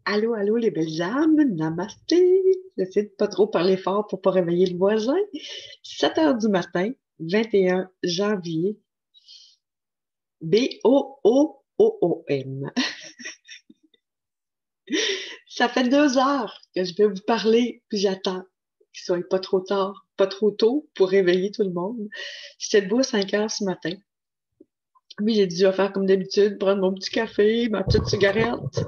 Allô, allô, les belles âmes, namasté. J'essaie de pas trop parler fort pour pas réveiller le voisin. 7 heures du matin, 21 janvier, B-O-O-O-O-M. Ça fait 2 heures que je vais vous parler, puis j'attends qu'il soit pas trop tard, pas trop tôt pour réveiller tout le monde. J'étais debout à 5 heures ce matin. Puis j'ai dû faire comme d'habitude, prendre mon petit café, ma petite cigarette.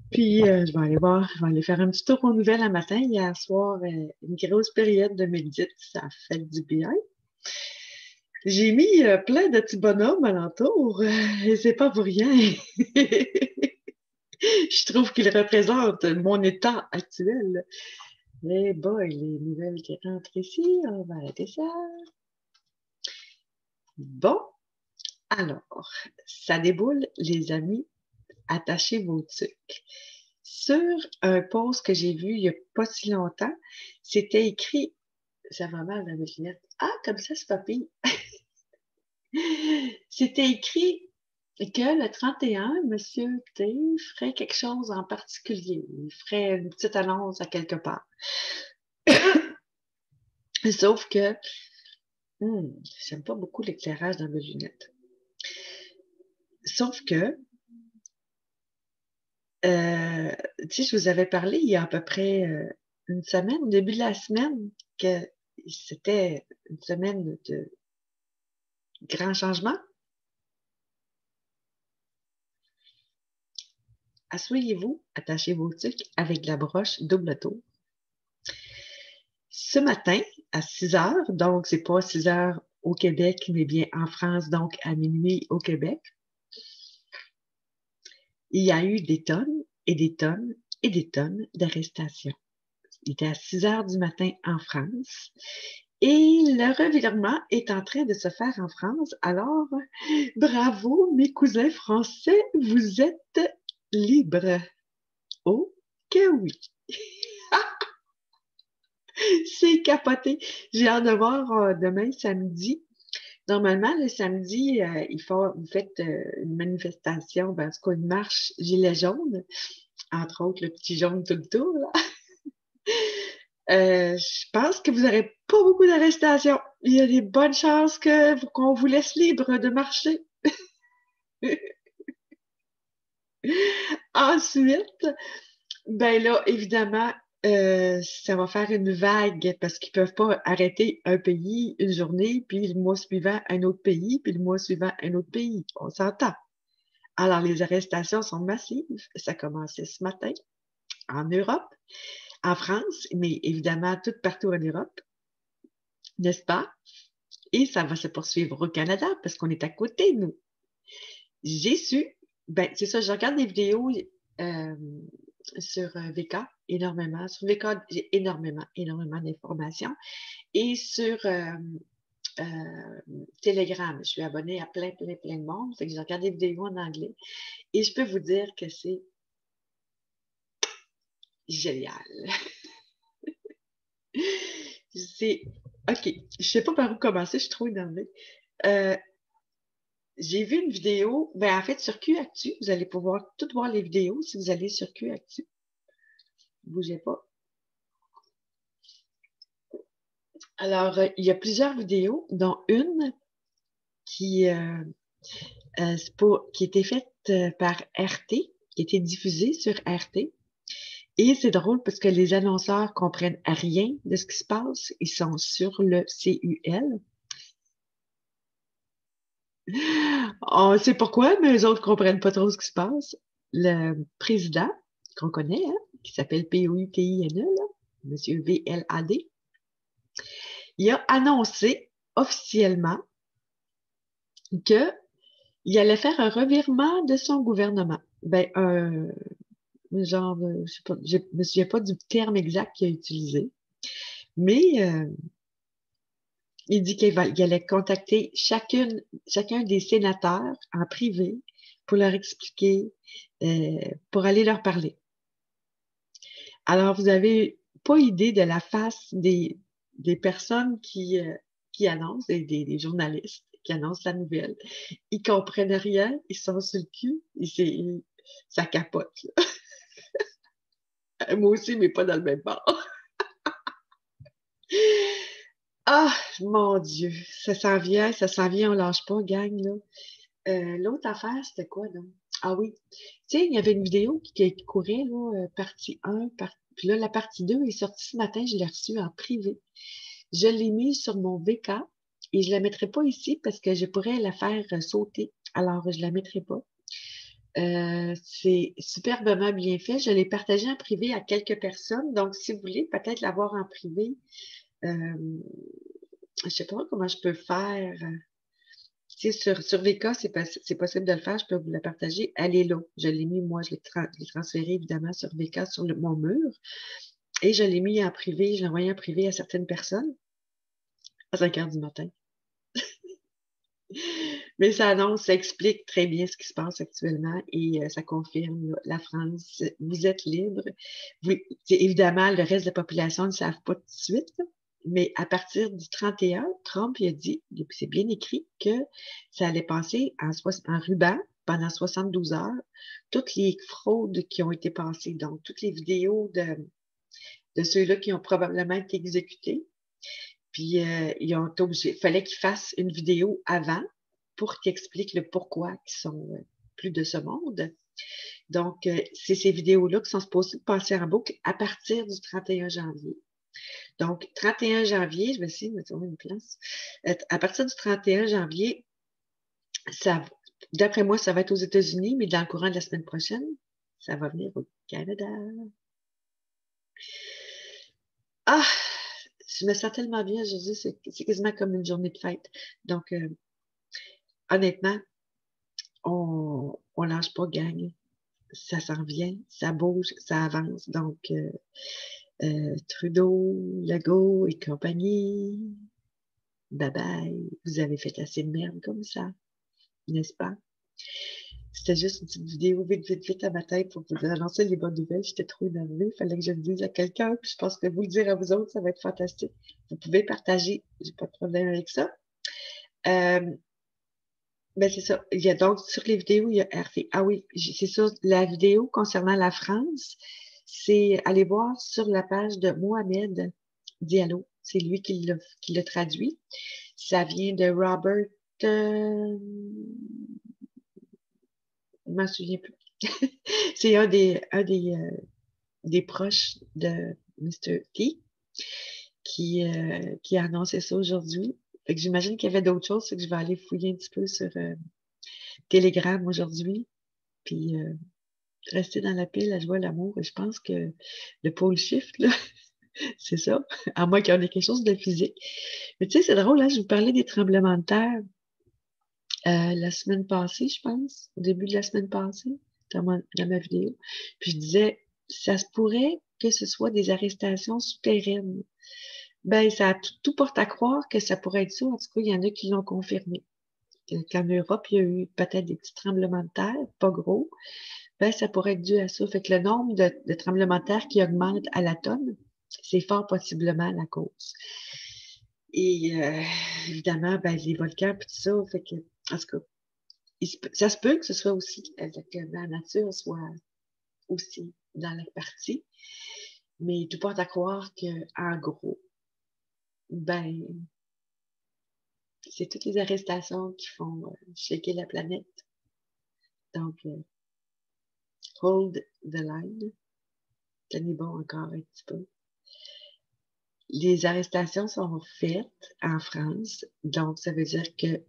Puis je vais aller voir, je vais aller faire un petit tour aux nouvelles un matin. Hier soir, une grosse période de médite, ça fait du bien. J'ai mis plein de petits bonhommes alentour, et c'est pas pour rien. Je trouve qu'ils représentent mon état actuel. Mais bon, les nouvelles qui rentrent ici, on va arrêter ça. Bon, alors, ça déboule, les amis, attachez vos trucs. Sur un post que j'ai vu il n'y a pas si longtemps, c'était écrit, ça va mal dans mes lunettes. Ah, comme ça, c'est pas pire. C'était écrit que le 31, Monsieur T ferait quelque chose en particulier. Il ferait une petite annonce à quelque part. Sauf que, j'aime pas beaucoup l'éclairage dans mes lunettes. Sauf que, tu sais, je vous avais parlé il y a à peu près une semaine, au début de la semaine, que c'était une semaine de grands changements. Asseyez-vous, attachez vos trucs avec la broche double tour. Ce matin, à 6 heures, donc c'est pas 6 heures au Québec, mais bien en France, donc à minuit au Québec, il y a eu des tonnes et des tonnes et des tonnes d'arrestations. Il était à 6 heures du matin en France et le revirement est en train de se faire en France. Alors, bravo mes cousins français, vous êtes libres. Oh que oui! C'est capoté. J'ai hâte de voir demain, samedi. Normalement, le samedi, vous faites une manifestation, ben, en tout cas une marche gilet jaune, entre autres le petit jaune tout le tour, là. Je pense que vous n'aurez pas beaucoup d'arrestations. Il y a des bonnes chances qu'on vous laisse libre de marcher. Ensuite, ben là, évidemment, ça va faire une vague parce qu'ils peuvent pas arrêter un pays une journée, puis le mois suivant un autre pays, puis le mois suivant un autre pays. On s'entend. Alors, les arrestations sont massives. Ça a commencé ce matin en Europe, en France, mais évidemment tout partout en Europe, n'est-ce pas? Et ça va se poursuivre au Canada parce qu'on est à côté, nous. J'ai su, ben, c'est ça, je regarde des vidéos euh, sur VK, énormément. Sur VK, j'ai énormément d'informations. Et sur Telegram, je suis abonnée à plein de monde. Fait que je regarde des vidéos en anglais. Et je peux vous dire que c'est génial. C'est OK. Je sais pas par où commencer, je suis trop énervée. Euh, j'ai vu une vidéo, ben en fait sur QActu, vous allez pouvoir toutes voir les vidéos si vous allez sur QActu. Bougez pas. Alors, il y a plusieurs vidéos, dont une qui, qui a été faite par RT, qui a été diffusée sur RT. Et c'est drôle parce que les annonceurs comprennent rien de ce qui se passe. Ils sont sur le CUL. On sait pourquoi, mais les autres comprennent pas trop ce qui se passe. Le président, qu'on connaît, hein, qui s'appelle POUTINE, là, Monsieur VLAD, il a annoncé officiellement qu'il allait faire un revirement de son gouvernement. Ben, genre, je sais pas, je me souviens pas du terme exact qu'il a utilisé, mais il dit qu'il allait contacter chacun des sénateurs en privé pour leur expliquer, pour aller leur parler. Alors, vous avez pas idée de la face des personnes qui annoncent, des journalistes qui annoncent la nouvelle. Ils comprennent rien, ils sont sur le cul, ça capote, là. Moi aussi, mais pas dans le même bar. Ah, mon Dieu, ça s'en vient, on lâche pas, gang, là. L'autre affaire, c'était quoi, donc? Ah oui, tu sais, il y avait une vidéo qui courait, là, partie un, puis là, la partie 2 est sortie ce matin, je l'ai reçue en privé. Je l'ai mise sur mon VK et je la mettrai pas ici parce que je pourrais la faire sauter. Alors, je la mettrai pas. C'est superbement bien fait. Je l'ai partagé en privé à quelques personnes. Donc, si vous voulez peut-être l'avoir en privé, euh, je sais pas comment je peux faire. Tu sais, sur VK, c'est possible de le faire. Je peux vous la partager. Elle est là. Je l'ai mis, moi, je l'ai transférée évidemment sur VK, sur mon mur. Et je l'ai mis en privé. Je l'ai envoyé en privé à certaines personnes à 5 heures du matin. Mais ça annonce, ça explique très bien ce qui se passe actuellement et ça confirme là, la France, vous êtes libre. Évidemment, le reste de la population ne savent pas tout de suite, mais à partir du 31, Trump il a dit, et puis c'est bien écrit, que ça allait passer en ruban pendant 72 heures, toutes les fraudes qui ont été passées, donc toutes les vidéos de ceux-là qui ont probablement été exécutés. Puis, ils ont été obligés, il fallait qu'ils fassent une vidéo avant pour qu'ils expliquent le pourquoi qu'ils sont plus de ce monde. Donc, c'est ces vidéos-là qui sont supposées passer en boucle à partir du 31 janvier. Donc, 31 janvier, je vais essayer de me trouver une place. À partir du 31 janvier, ça, d'après moi, ça va être aux États-Unis, mais dans le courant de la semaine prochaine, ça va venir au Canada. Ah! Je me sens tellement bien, je dis, c'est quasiment comme une journée de fête. Donc, honnêtement, on lâche pas, gang. Ça s'en vient, ça bouge, ça avance. Donc, Trudeau, Legault et compagnie, bye bye. Vous avez fait assez de merde comme ça, n'est-ce pas? C'était juste une petite vidéo vite, vite, vite à ma tête pour vous annoncer les bonnes nouvelles. J'étais trop énervée. Il fallait que je le dise à quelqu'un. Puis je pense que vous le dire à vous autres, ça va être fantastique. Vous pouvez partager. J'ai pas de problème avec ça. Euh, Ben c'est ça. Il y a donc sur les vidéos, il y a RT. Ah oui, c'est ça. La vidéo concernant la France, c'est aller voir sur la page de Mohamed Diallo. C'est lui qui l'a traduit. Ça vient de Robert. Je m'en souviens plus. C'est des proches de Mr. T qui a annoncé ça aujourd'hui. Fait que j'imagine qu'il y avait d'autres choses, c'est que je vais aller fouiller un petit peu sur Telegram aujourd'hui. Puis rester dans la pile à jouer à l'amour. Et je pense que le pôle shift, là, c'est ça. À moins qu'il y en ait quelque chose de physique. Mais tu sais, c'est drôle, hein, je vous parlais des tremblements de terre la semaine passée, je pense, au début de la semaine passée, dans ma vidéo. Puis je disais, ça se pourrait que ce soit des arrestations souterraines. Ben, ça a tout porte à croire que ça pourrait être ça. En tout cas, il y en a qui l'ont confirmé. Qu'en Europe, il y a eu peut-être des petits tremblements de terre, pas gros, ben, ça pourrait être dû à ça. Fait que le nombre de tremblements de terre qui augmente à la tonne, c'est fort possiblement la cause. Et évidemment, ben, les volcans et tout ça, fait que, en tout cas, ça se peut que ce soit aussi, que la nature soit aussi dans la partie, mais tout porte à croire que, en gros, ben, c'est toutes les arrestations qui font shaker la planète. Donc, hold the line. Tenez bon encore un petit peu. Les arrestations sont faites en France, donc ça veut dire que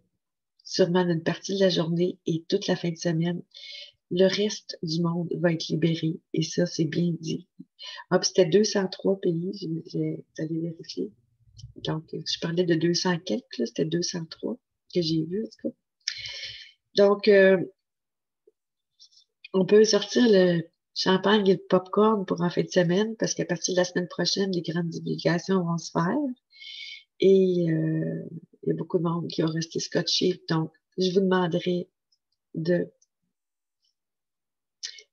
sûrement une partie de la journée et toute la fin de semaine, le reste du monde va être libéré. Et ça, c'est bien dit. Ah, puis c'était 203 pays, j'allais vérifier. Donc, je parlais de 200 quelques, là, c'était 203 que j'ai vu, en tout cas. Donc, on peut sortir le champagne et le popcorn pour en fin de semaine, parce qu'à partir de la semaine prochaine, les grandes divulgations vont se faire. Et il y a beaucoup de monde qui ont resté scotché. Donc, je vous demanderai de,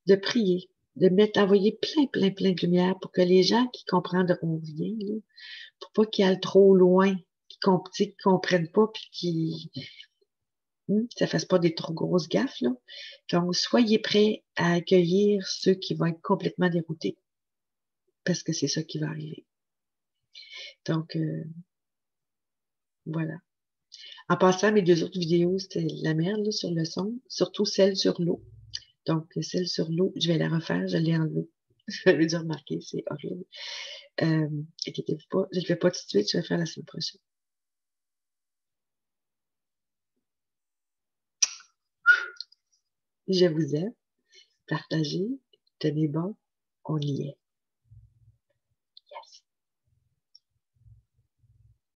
de prier, de mettre, envoyer plein, plein, plein de lumière pour que les gens qui comprendront rien, là, pour pas qu'ils aillent trop loin, qu'ils comprennent pas, puis ça fasse pas des trop grosses gaffes, là. Donc, soyez prêts à accueillir ceux qui vont être complètement déroutés. parce que c'est ça qui va arriver. Donc, voilà. En passant, mes deux autres vidéos, c'était la merde là, sur le son, surtout celle sur l'eau. Donc, celle sur l'eau, je vais la refaire, je l'ai enlevée. Je l'avais déjà remarqué, c'est horrible. Inquiétez-vous pas, je ne le fais pas tout de suite, je vais le faire la semaine prochaine. Je vous aime, partagez, tenez bon, on y est.